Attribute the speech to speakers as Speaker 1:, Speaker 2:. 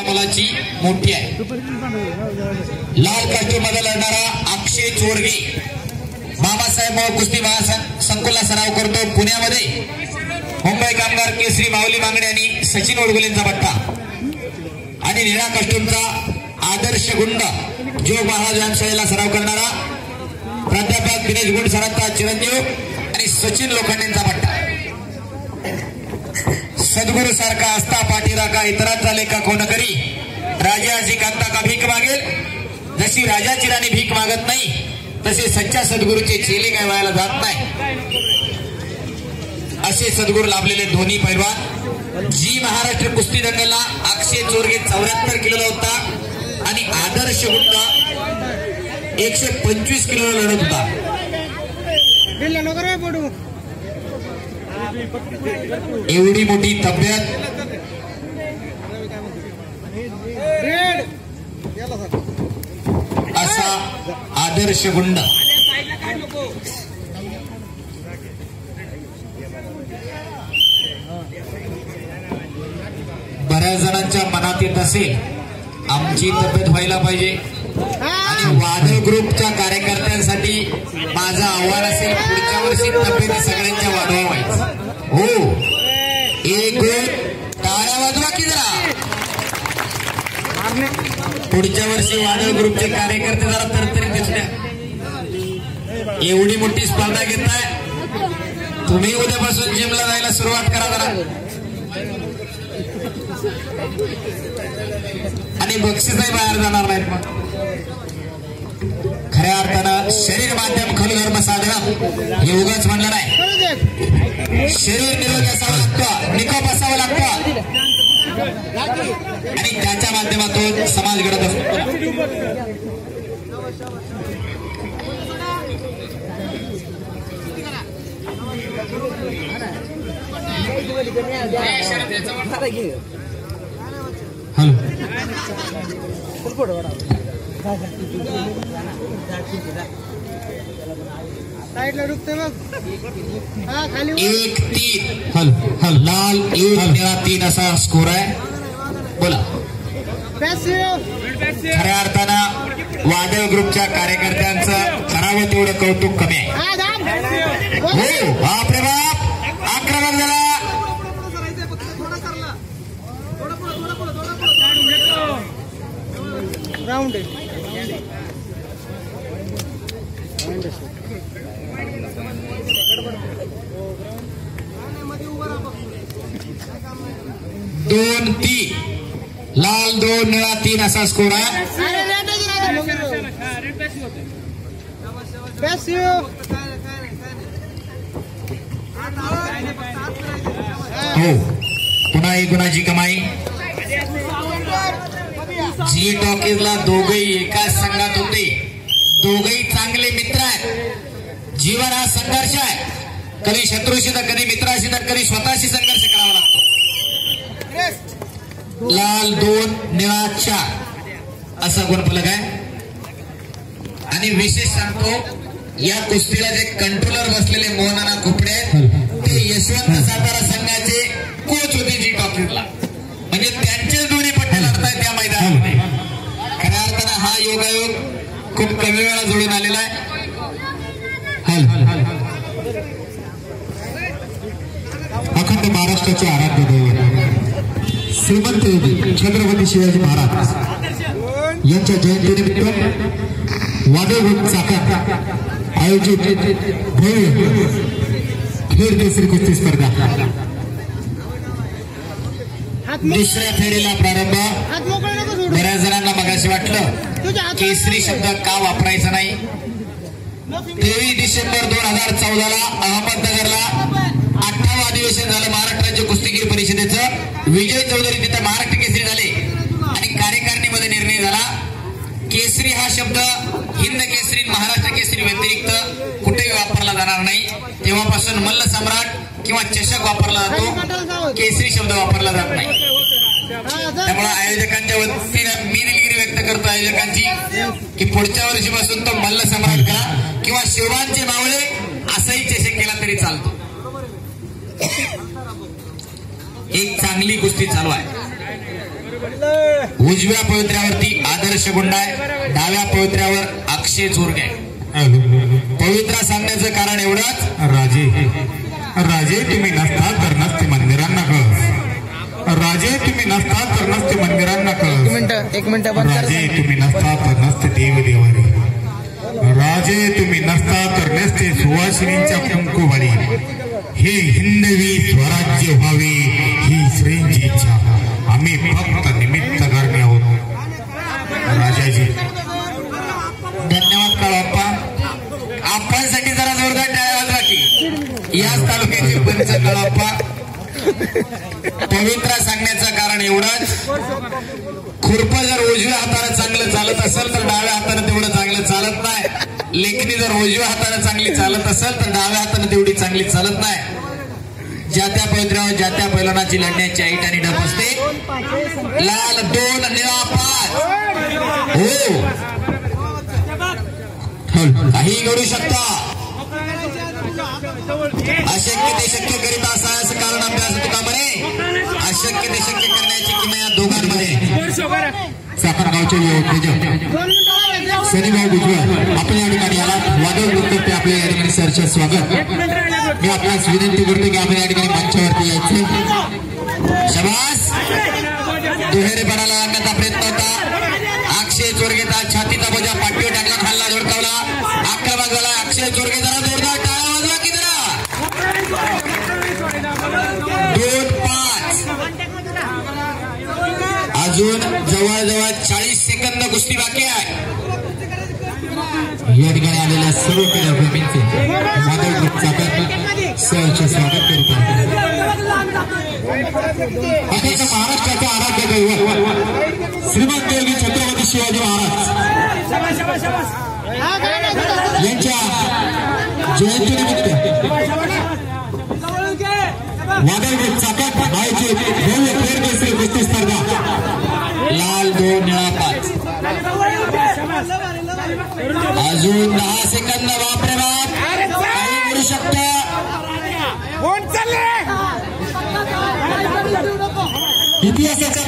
Speaker 1: मुलाची मोठी आहे। लाल कास्ट्यूम मध्ये लढणारा अक्षय चोरगे बाबासाहेब मोळ कुस्ती महासंकुलला सराव करतो पुण्यामध्ये। मुंबई कामगार केसरी माऊली मांगडे आणि सचिन ओडगुलेंचा पट्टा आणि निळा कास्ट्यूमचा आदर्श गुंड जोग महाराज व्यायामशाळेला सराव करणारा प्राध्यापक दिनेश गुंड सरांचा चिरंजीव आणि सचिन लोखंडेंचा पट्टा। सद्गुरु सारखा असता पाठीराखा इतरांचा लेखा कोण करी, राजाची कांता का भीक मागेल, जशी राजाची राणी भीक मागत नाही तसे सच्चा सद्गुरूचे चेले काय व्हायला जात नाही। असे सद्गुरू लाभलेले दोन्ही पैलवान जी महाराष्ट्र कुस्ती दंगलला अक्षय चोरगे 74 किलोला होता आणि आदर्श गुंड 125 किलोला लढत होता। एवढी मोठी तब्येत असा आदर्श गुंड बऱ्याच जणांच्या मनात येत असेल आमची तब्येत व्हायला पाहिजे आणि वादळ ग्रुपच्या कार्यकर्त्यांसाठी माझं आव्हान असेल पुढच्या वर्षी तब्येत सगळ्यांच्या वाढवा व्हायचं। हो एक गोल टाळ्या वाजवा की जरा। पुढच्या वर्षी वादळ ग्रुपचे कार्यकर्ते जरा तरतरी दिसल्या। एवढी मोठी स्पर्धा घेताय तुम्ही, उद्यापासून जिमला जायला सुरुवात करा जरा आणि बक्षीसही बाहेर जाणार नाहीत। मग खऱ्या अर्थानं शरीर माध्यम खल धर्म साधन हे उगाच म्हणलं नाही। शरीर निरोगी असावं लागतं, निकोप असावं लागतं आणि त्याच्या माध्यमातून समाज घडत असतो। एक 3 लाल 1 निळा 3 असा स्कोर आहे। बोला खऱ्या अर्थानं वादळ ग्रुपच्या कार्यकर्त्यांचं करावं तेवढं कौतुक कमी आहे। हो बापरे बाप आक्रमक झाला। राऊंड 2-3 लाल 2 निळा 3 असा स्कोर आहे। हो पुन्हा एक गुणाची कमाई। जी टॉकीजला दोघही एकाच संघात होते, दोघही चांगले मित्र आहेत। जीवन हा संघर्ष आहे, कधी शत्रूशी तर कधी मित्राशी तर कधी स्वतःशी संघर्ष करावा लागतो। लाल 2 निळा 4 असा गुणफलक आहे। आणि विशेष सांगतो या कुस्तीला जे कंट्रोलर बसलेले मोहनाना कुपडे आहेत ते यशवंत सातारा संघाचे कोच होते जी टॉकीजला, म्हणजे त्यांचेच दोन्ही पट्टे लढतायत त्या मैदानामध्ये। खऱ्या अर्थानं हा योगायोग खूप कमी वेळा जोडून आलेला आहे। अखंड महाराष्ट्राचे आराध्य दैवत श्रीमंत छत्रपती शिवाजी महाराज यांच्या जयंतीनिमित्त वादळ ग्रुप चाकण आयोजित भव्य खेळ केसरी कुस्ती स्पर्धा दुसऱ्या फेरीला प्रारंभ। बऱ्याच जणांना मगाशी वाटलं केसरी शब्द का वापरायचा नाही। 23 डिसेंबर 2014ला अहमदनगरला 8वा अधिवेशन झालं महाराष्ट्र राज्य कुस्तीगीर परिषदेचं। विजय चौधरी तिथे महाराष्ट्र केसरी झाले आणि कार्यकारिणीमध्ये निर्णय झाला केसरी हा शब्द हिंद केसरी महाराष्ट्र केसरी व्यतिरिक्त कुठेही वापरला जाणार नाही। तेव्हापासून मल्ल सम्राट किंवा चषक वापरला जातो, केसरी शब्द वापरला जात नाही। त्यामुळे आयोजकांच्या वतीनं मी दिलगिरी व्यक्त करतो आयोजकांची की पुढच्या वर्षीपासून तो मल्ल सम्राट करा किंवा शिवबांचे मावळे असाही चषक केला तरी चालतो। एक चांगली कुस्ती चालू आहे। उजव्या पवित्र्यावरती आदर्श गुंडाय, डाव्या पवित्र्यावर अक्षय चोरगे. पवित्रा सांगण्याचं कारण एवढंच,
Speaker 2: राजे तुम्ही नसता तर नसते मंदिरांना कळस. राजे तुम्ही नसता तर नसते मंदिरांना कळस.
Speaker 3: एक मिनिट
Speaker 2: राजे तुम्ही नसता तर नसते देव देवारी. राजे तुम्ही नसता तर नसते सुवासिनींच्या कुंकुवारी. हे हिंदवी स्वराज्य व्हावे ही श्रेंची इच्छा. आम्ही फक्त निमित्त करणे आहोत. राजाजी
Speaker 1: धन्यवाद काळप्पा. आपणसाठी जरा जोरदार टाळ्या वाजवा की. याच तालुक्याचे पंच काळप्पा. पवित्रा सांगण्याचं कारण एवढंच, खुरप जर उजव्या हाताने चांगलं चालत असेल तर डाव्या हाताने तेवढं चांगलं चालत नाही. लेखणी जर उजव्या हाताने चांगली चालत असेल तर डाव्या हाताने तेवढी चांगली चालत नाही. ज्या त्या पवित्र्यावर ज्या त्या पैलवानाची लढण्याची ऐट आणि डप असते. लाल 2 निळा 5. हो, काही घडू शकता. अशक्य ते शक्य करीत असं कारण अभ्यास तुका म्हणे. अशक्य ते शक्य करण्याची किंवा या दोघांमध्ये
Speaker 2: साखरगावचे सनीभाऊ भुजबळ आपण या ठिकाणी आला. वादळ वक्तव्य आपल्या या ठिकाणी सरचे स्वागत. मी आपल्यास विनंती करतो की आपण या ठिकाणी मंचावरती यायचं.
Speaker 1: शबास. दुहेरीपणाला आणण्याचा प्रयत्न होता. अक्षय चोरगेचा छातीचा बोजा पाठीवर टाकला, खाल्ला, धडकावला, आक्रमक झाला. अक्षय चोरगे जरा जोरदार टाळ्या वाजवा की जरा. 2-5. अजून जवळजवळ 40 सेकंद कुस्ती बाकी आहे.
Speaker 2: या ठिकाणी आलेल्या सर्व क्रीडाप्रेमींचे वादळ सहर्ष स्वागत करीत आहे. महाराष्ट्राचा आराध्य दैवत श्रीमंत योगी छत्रपती शिवाजी महाराज यांच्या जयंतीनिमित्त वादळ चाकट व्हायची भव्य फेरकेसरी कुस्ती स्पर्धा.
Speaker 1: लाल 2 निळा 5. अजून 10 सेकंद. बापरे बाप, काही करू शकतो.
Speaker 2: इतिहासाच्या